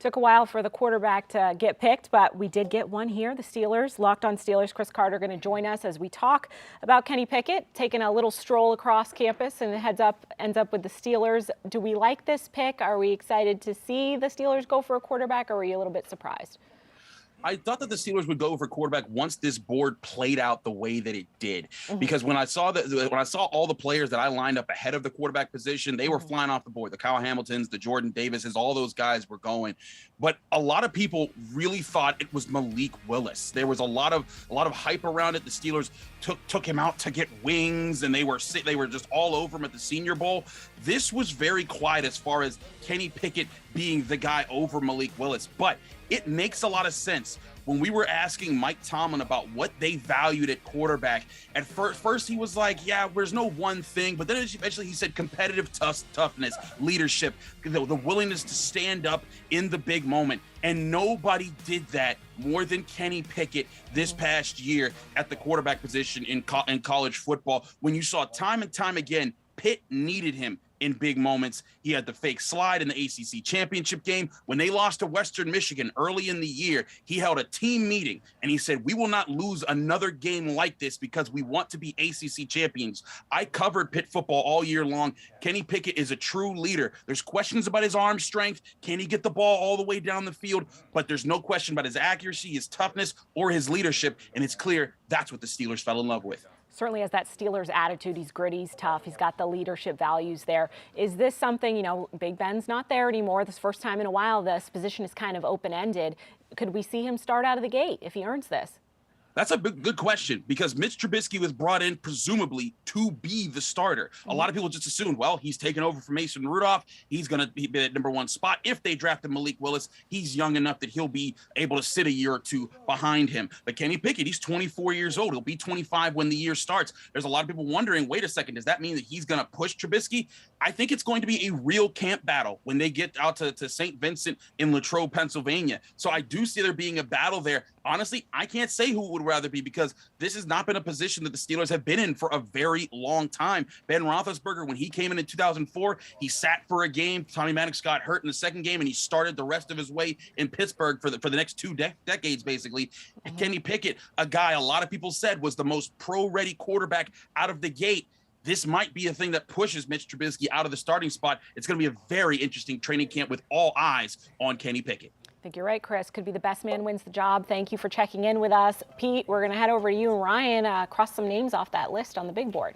Took a while for the quarterback to get picked, but we did get one here. The Steelers, Locked On Steelers, Chris Carter going to join us as we talk about Kenny Pickett taking a little stroll across campus and ends up with the Steelers. Do we like this pick? Are we excited to see the Steelers go for a quarterback, or are you a little bit surprised? I thought that the Steelers would go for quarterback once this board played out the way that it did. Because when I saw all the players that I lined up ahead of the quarterback position, they were flying off the board. The Kyle Hamiltons, the Jordan Davises, all those guys were going. But a lot of people really thought it was Malik Willis. There was a lot of hype around it. The Steelers took him out to get wings, and they were just all over him at the Senior Bowl. This was very quiet as far as Kenny Pickett being the guy over Malik Willis, but it makes a lot of sense. When we were asking Mike Tomlin about what they valued at quarterback, at first he was like, yeah, there's no one thing, but then eventually he said competitive toughness, leadership, the willingness to stand up in the big moment. And nobody did that more than Kenny Pickett this past year at the quarterback position in college football. When you saw time and time again, Pitt needed him in big moments. He had the fake slide in the ACC championship game. When they lost to Western Michigan early in the year, he held a team meeting and he said, we will not lose another game like this because we want to be ACC champions. I covered Pitt football all year long. Kenny Pickett is a true leader. There's questions about his arm strength. Can he get the ball all the way down the field? But there's no question about his accuracy, his toughness, or his leadership. And it's clear that's what the Steelers fell in love with. Certainly has that Steelers attitude. He's gritty, he's tough, he's got the leadership values there. Is this something, Big Ben's not there anymore. This first time in a while, this position is kind of open-ended. Could we see him start out of the gate if he earns this? That's a good question, because Mitch Trubisky was brought in presumably to be the starter. A lot of people just assumed, well, he's taken over from Mason Rudolph. He's going to be at number one spot. If they drafted Malik Willis, he's young enough that he'll be able to sit a year or two behind him. But Kenny Pickett, he's 24 years old. He'll be 25 when the year starts. There's a lot of people wondering, wait a second, does that mean that he's going to push Trubisky? I think it's going to be a real camp battle when they get out to St. Vincent in Latrobe, Pennsylvania. So I do see there being a battle there. Honestly, I can't say who it would rather be, because this has not been a position that the Steelers have been in for a very long time. Ben Roethlisberger, when he came in 2004, he sat for a game. Tommy Maddox got hurt in the second game, and he started the rest of his way in Pittsburgh for the next two decades, basically. Kenny Pickett, a guy a lot of people said was the most pro-ready quarterback out of the gate. This might be a thing that pushes Mitch Trubisky out of the starting spot. It's going to be a very interesting training camp with all eyes on Kenny Pickett. I think you're right, Chris. Could be the best man wins the job. Thank you for checking in with us. Pete, we're going to head over to you and Ryan, cross some names off that list on the big board.